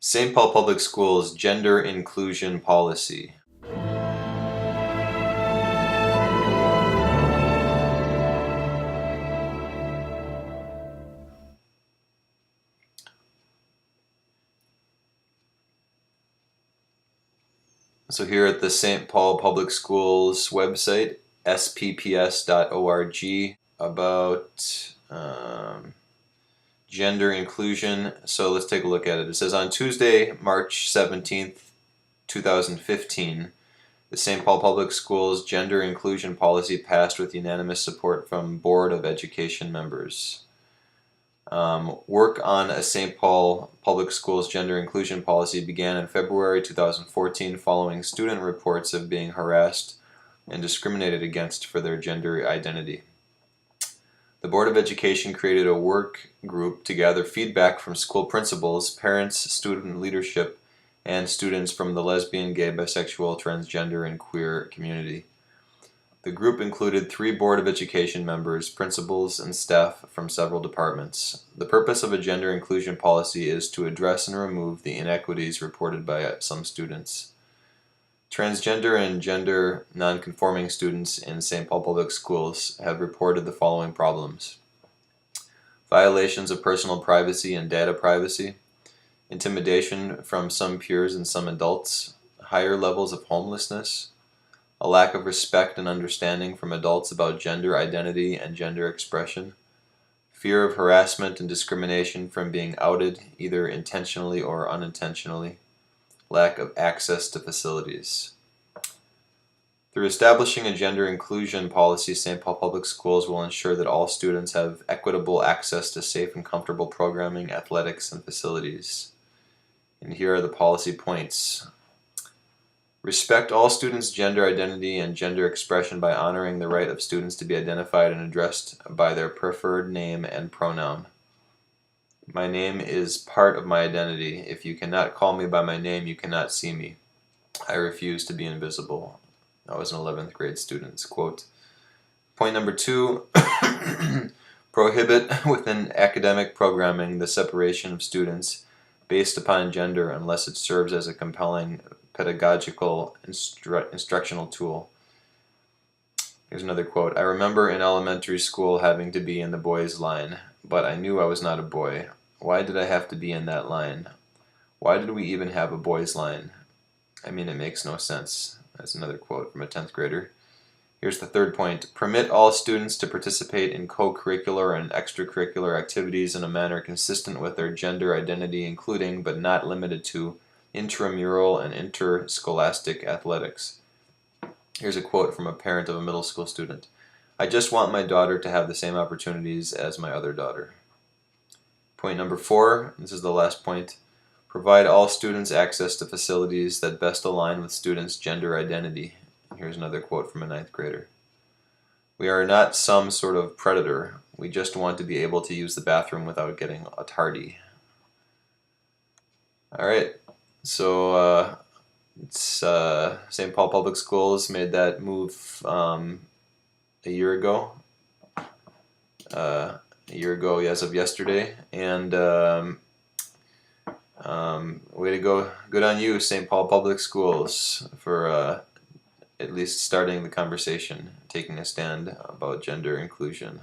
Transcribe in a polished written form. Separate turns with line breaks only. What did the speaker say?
St. Paul Public Schools Gender Inclusion Policy. So here at the St. Paul Public Schools website, spps.org, about gender inclusion. So let's take a look at it. It says on Tuesday, March 17th, 2015, the St. Paul Public Schools Gender Inclusion Policy passed with unanimous support from Board of Education members. Work on a St. Paul Public Schools Gender Inclusion Policy began in February 2014 following student reports of being harassed and discriminated against for their gender identity. The Board of Education created a work group to gather feedback from school principals, parents, student leadership, and students from the lesbian, gay, bisexual, transgender, and queer community. The group included 3 Board of Education members, principals, and staff from several departments. The purpose of a gender inclusion policy is to address and remove the inequities reported by some students. Transgender and gender nonconforming students in St. Paul Public Schools have reported the following problems: violations of personal privacy and data privacy, intimidation from some peers and some adults, higher levels of homelessness, a lack of respect and understanding from adults about gender identity and gender expression, fear of harassment and discrimination from being outed either intentionally or unintentionally, lack of access to facilities. Through establishing a gender inclusion policy, St. Paul Public Schools will ensure that all students have equitable access to safe and comfortable programming, athletics, and facilities. And here are the policy points. Respect all students' gender identity and gender expression by honoring the right of students to be identified and addressed by their preferred name and pronoun. My name is part of my identity. If you cannot call me by my name, you cannot see me. I refuse to be invisible. I was an 11th grade student's quote. Point number 2, prohibit within academic programming the separation of students based upon gender unless it serves as a compelling pedagogical instructional tool. Here's another quote. I remember in elementary school having to be in the boys' line, but I knew I was not a boy. Why did I have to be in that line? Why did we even have a boys' line? I mean, it makes no sense. That's another quote from a 10th grader. Here's the third point. Permit all students to participate in co-curricular and extracurricular activities in a manner consistent with their gender identity, including, but not limited to, intramural and interscholastic athletics. Here's a quote from a parent of a middle school student. I just want my daughter to have the same opportunities as my other daughter. Point number 4, this is the last point. Provide all students access to facilities that best align with students' gender identity. Here's another quote from a 9th grader. We are not some sort of predator. We just want to be able to use the bathroom without getting a tardy. Alright, so St. Paul Public Schools made that move a year ago. As of yesterday, and way to go. Good on you, St. Paul Public Schools, for at least starting the conversation, taking a stand about gender inclusion.